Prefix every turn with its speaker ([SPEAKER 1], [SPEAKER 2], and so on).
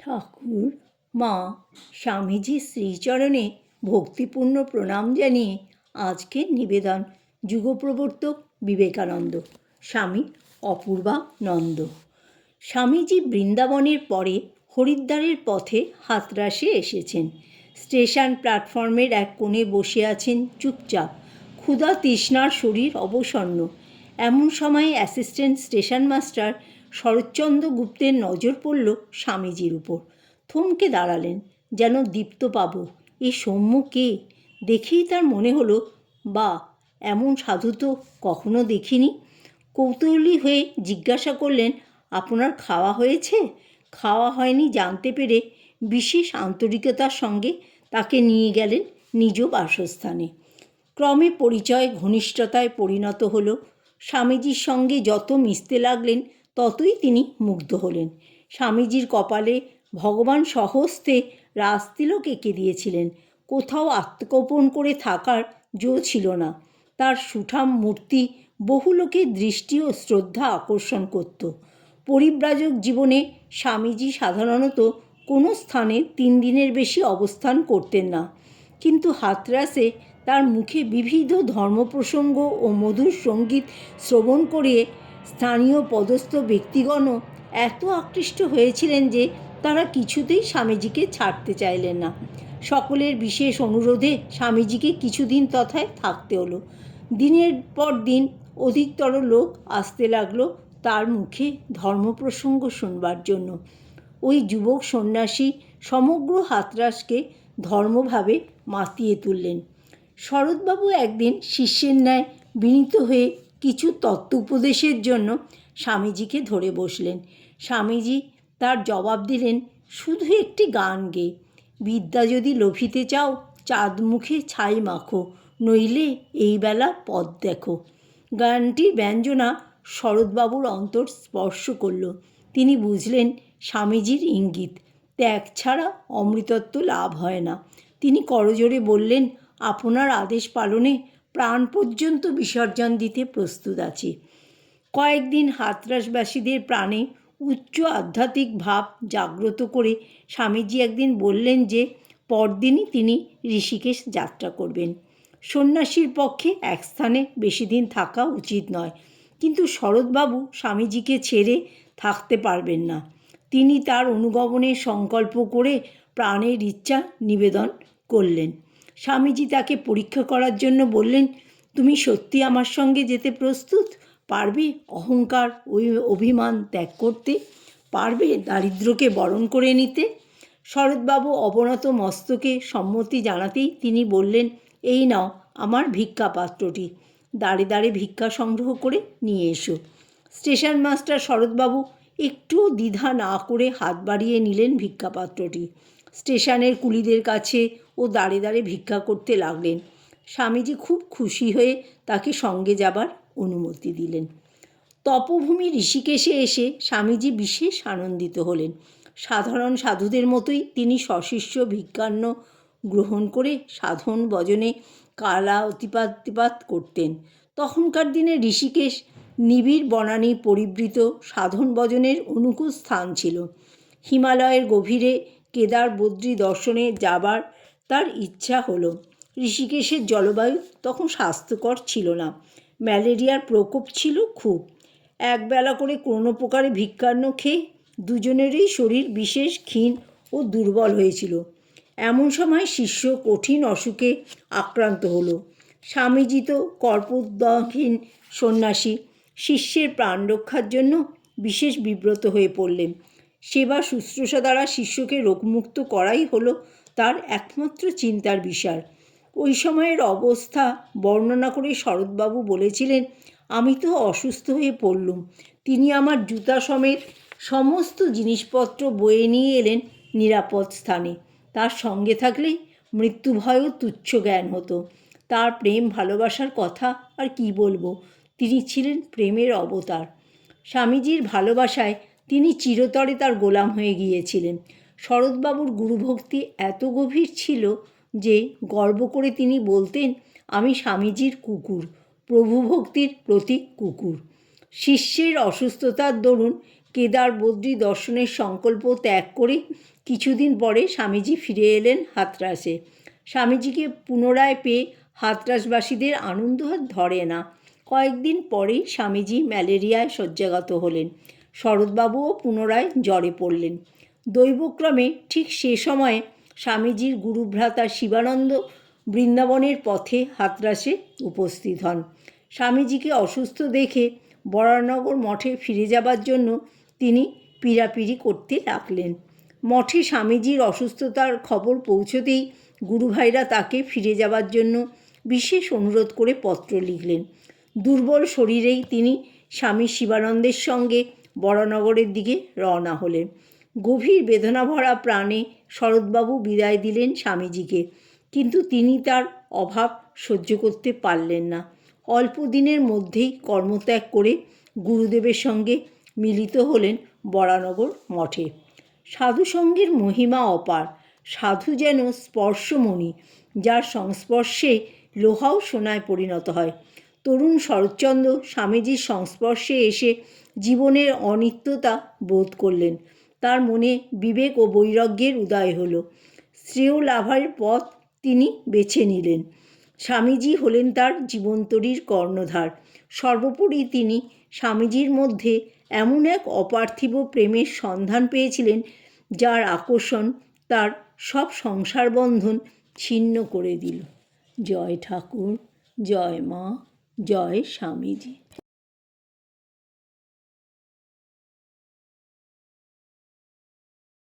[SPEAKER 1] ঠাকুর মা স্বামীজির শ্রীচরণে ভক্তিপূর্ণ প্রণাম জানিয়ে আজকের নিবেদন যুগপ্রবর্তক বিবেকানন্দ স্বামী অপূর্বানন্দ। স্বামীজি বৃন্দাবনের পরে হরিদ্বারের পথে হাতরাসে এসেছেন। স্টেশন প্ল্যাটফর্মের এক কোণে বসে আছেন চুপচাপ, ক্ষুধা তৃষ্ণার শরীর অবসন্ন। এমন সময়ে অ্যাসিস্ট্যান্ট স্টেশন মাস্টার শরৎচন্দ্র গুপ্তের নজর পড়ল স্বামীজির উপর। থমকে দাঁড়ালেন, যেন দীপ্তবাবু এ সৌম্য কে? দেখেই তার মনে হলো, বা এমন সাধু তো কখনো দেখিনি। কৌতূহলী হয়ে জিজ্ঞাসা করলেন, আপনার খাওয়া হয়েছে? খাওয়া হয়নি জানতে পেরে বিশেষ আন্তরিকতার সঙ্গে তাকে নিয়ে গেলেন নিজ বাসস্থানে। ক্রমে পরিচয় ঘনিষ্ঠতায় পরিণত হলো। স্বামীজির সঙ্গে যত মিশতে লাগলেন ততই তিনি মুগ্ধ হলেন। স্বামীজির কপালে ভগবান স্বহস্তে রাজতিলক এঁকে দিয়েছিলেন। কোথাও আত্মগোপন করে থাকার জো ছিল না। তার সুঠাম মূর্তি বহু লোকের দৃষ্টি ও শ্রদ্ধা আকর্ষণ করত। পরিব্রাজক জীবনে স্বামীজি সাধারণত কোনো স্থানে 3 দিনের বেশি অবস্থান করতেন না, কিন্তু হাতরাসে তার মুখে বিবিধ ধর্মপ্রসঙ্গ ও মধুর সঙ্গীত শ্রবণ করে স্থানীয় পদস্থ ব্যক্তিগণও এত আকৃষ্ট হয়েছিলেন যে তারা কিছুতেই স্বামীজিকে ছাড়তে চাইলেন না। সকলের বিশেষ অনুরোধে স্বামীজিকে কিছুদিন তথায় থাকতে হলো। দিনের পর দিন অধিকতর লোক আসতে লাগলো তার মুখে ধর্মপ্রসঙ্গ শুনবার জন্য। ওই যুবক সন্ন্যাসী সমগ্র হাতরাসকে ধর্মভাবে মাতিয়ে তুললেন। শরৎবাবু একদিন শিষ্যের ন্যায় বিনীত হয়ে কিছু তত্ত্ব উপদেশের জন্য স্বামীজিকে ধরে বসলেন। স্বামীজি তার জবাব দিলেন, শুধু একটি গান গেয়ে, বিদ্যা যদি লোভিতে চাও চাঁদ মুখে ছাই মাখো, নইলে এই বেলা পথ দেখো। গানটির ব্যঞ্জনা শরৎবাবুর অন্তর স্পর্শ করল। তিনি বুঝলেন স্বামীজির ইঙ্গিত, ত্যাগ ছাড়া অমৃতত্ব লাভ হয় না। তিনি করজোড়ে বললেন, আপনার আদেশ পালনে প্রাণ পর্যন্ত বিসর্জন দিতে প্রস্তুত আছি। কয়েকদিন হাতরাসবাসীদের প্রাণে উচ্চ আধ্যাত্মিক ভাব জাগ্রত করে স্বামীজি একদিন বললেন যে পরদিনই তিনি ঋষিকেশ যাত্রা করবেন। সন্ন্যাসীর পক্ষে এক স্থানে বেশি দিন থাকা উচিত নয়, কিন্তু শরৎবাবু স্বামীজিকে ছেড়ে থাকতে পারবেন না। তিনি তার অনুগমনের সংকল্প করে প্রাণের ইচ্ছা নিবেদন করলেন। স্বামীজি তাকে পরীক্ষা করার জন্য বললেন, তুমি সত্যি আমার সঙ্গে যেতে প্রস্তুত? পারবে অহংকার অভিমান ত্যাগ করতে? পারবে দারিদ্র্যকে বরণ করে নিতে? শরৎবাবু অবনত মস্তকে সম্মতি জানাতেই তিনি বললেন, এই নাও আমার ভিক্ষা পাত্রটি, দাঁড়ে দাঁড়ে ভিক্ষা সংগ্রহ করে নিয়ে এসো। স্টেশন মাস্টার শরৎবাবু একটুও দ্বিধা না করে হাত বাড়িয়ে নিলেন ভিক্ষাপাত্রটি। স্টেশনের কুলিদের কাছে ও দাঁড়ে দাঁড়ে ভিক্ষা করতে লাগলেন। স্বামীজি খুব খুশি হয়ে তাকে সঙ্গে যাবার অনুমতি দিলেন। তপভূমি ঋষিকেশে এসে স্বামীজি বিশেষ আনন্দিত হলেন। সাধারণ সাধুদের মতোই তিনি সশিষ্য ভিক্ষান্ন গ্রহণ করে সাধন ভজনে কালা অতিপাত করতেন। তখনকার দিনে ঋষিকেশ নিবিড় বনানী পরিবৃত সাধন ভজনের অনুকূল স্থান ছিল। হিমালয়ের গভীরে কেদার বদ্রী দর্শনে যাবার তার ইচ্ছা হলো। ঋষিকেশের জলবায়ু তখন স্বাস্থ্যকর ছিল না, ম্যালেরিয়ার প্রকোপ ছিল খুব। একবেলা করে কোনো প্রকারে ভিক্ষান্ন খেয়ে দুজনেরই শরীর বিশেষ ক্ষীণ ও দুর্বল হয়েছিল। এমন সময় শিষ্য কঠিন অসুখে আক্রান্ত হলো। স্বামীজি তো কর্পোদ্যহীন সন্ন্যাসী, শিষ্যের প্রাণ রক্ষার জন্য বিশেষ বিব্রত হয়ে পড়লেন। সেবা শুশ্রূষা দ্বারা শিষ্যকে রোগমুক্ত করাই হলো তার একমাত্র চিন্তার বিষয়। ওই সময়ের অবস্থা বর্ণনা করে শরৎবাবু বলেছিলেন, আমি তো অসুস্থ হয়ে পড়লুম। তিনি আমার জুতা সমেত সমস্ত জিনিসপত্র বয়ে নিয়ে এলেন নিরাপদ স্থানে। তার সঙ্গে থাকলেই মৃত্যুভয়ও তুচ্ছ জ্ঞান হতো। তার প্রেম ভালোবাসার কথা আর কি বলবো, তিনি ছিলেন প্রেমের অবতার। স্বামীজির ভালোবাসায় তিনি চিরতরে তার গোলাম হয়ে গিয়েছিলেন। শরৎবাবুর গুরুভক্তি এত গভীর ছিল যে গর্ব করে তিনি বলতেন, আমি স্বামীজির কুকুর, প্রভুভক্তির প্রতীক কুকুর। শিষ্যের অসুস্থতার দরুন কেদার বদ্রী দর্শনের সংকল্প ত্যাগ করে কিছুদিন পরে স্বামীজি ফিরে এলেন হাতরাসে। স্বামীজিকে পুনরায় পেয়ে হাতরাসবাসীদের আনন্দ ধরে না। কয়েকদিন পরেই স্বামীজি ম্যালেরিয়ায় শয্যাগত হলেন। শরৎবাবুও পুনরায় জ্বরে পড়লেন। দৈবক্রমে ঠিক সে সময়ে স্বামীজির গুরুভ্রাতা শিবানন্দ বৃন্দাবনের পথে হাতরাসে উপস্থিত হন। স্বামীজিকে অসুস্থ দেখে বরানগর মঠে ফিরে যাবার জন্য তিনি পীড়াপিড়ি করতে লাগলেন। মঠে স্বামীজির অসুস্থতার খবর পৌঁছতেই গুরুভাইরা তাকে ফিরে যাবার জন্য বিশেষ অনুরোধ করে পত্র লিখলেন। দুর্বল শরীরেই তিনি স্বামী শিবানন্দের সঙ্গে বরানগরের দিকে রওনা হলেন। গভীর বেদনাভরা প্রাণে শরৎবাবু বিদায় দিলেন স্বামীজিকে, কিন্তু তিনি তার অভাব সহ্য করতে পারলেন না। অল্প দিনের মধ্যেই কর্মত্যাগ করে গুরুদেবের সঙ্গে মিলিত হলেন বরানগর মঠে। সাধুসঙ্গের মহিমা অপার। সাধু যেন স্পর্শমণি, যার সংস্পর্শে লোহাও সোনায় পরিণত হয়। তরুণ শরৎচন্দ্র স্বামীজির সংস্পর্শে এসে জীবনের অনিত্যতা বোধ করলেন। তার মনে বিবেক ও বৈরাগ্যের উদয় হলো। শ্রেয় লাভের পথ তিনি বেছে নিলেন। স্বামীজি হলেন তার জীবন্তরীর কর্ণধার। সর্বোপরি তিনি স্বামীজির মধ্যে এমন এক অপার্থিব প্রেমের সন্ধান পেয়েছিলেন, যার আকর্ষণ তার সব সংসার বন্ধন ছিন্ন করে দিল। জয় ঠাকুর, জয় মা, জয় স্বামীজি।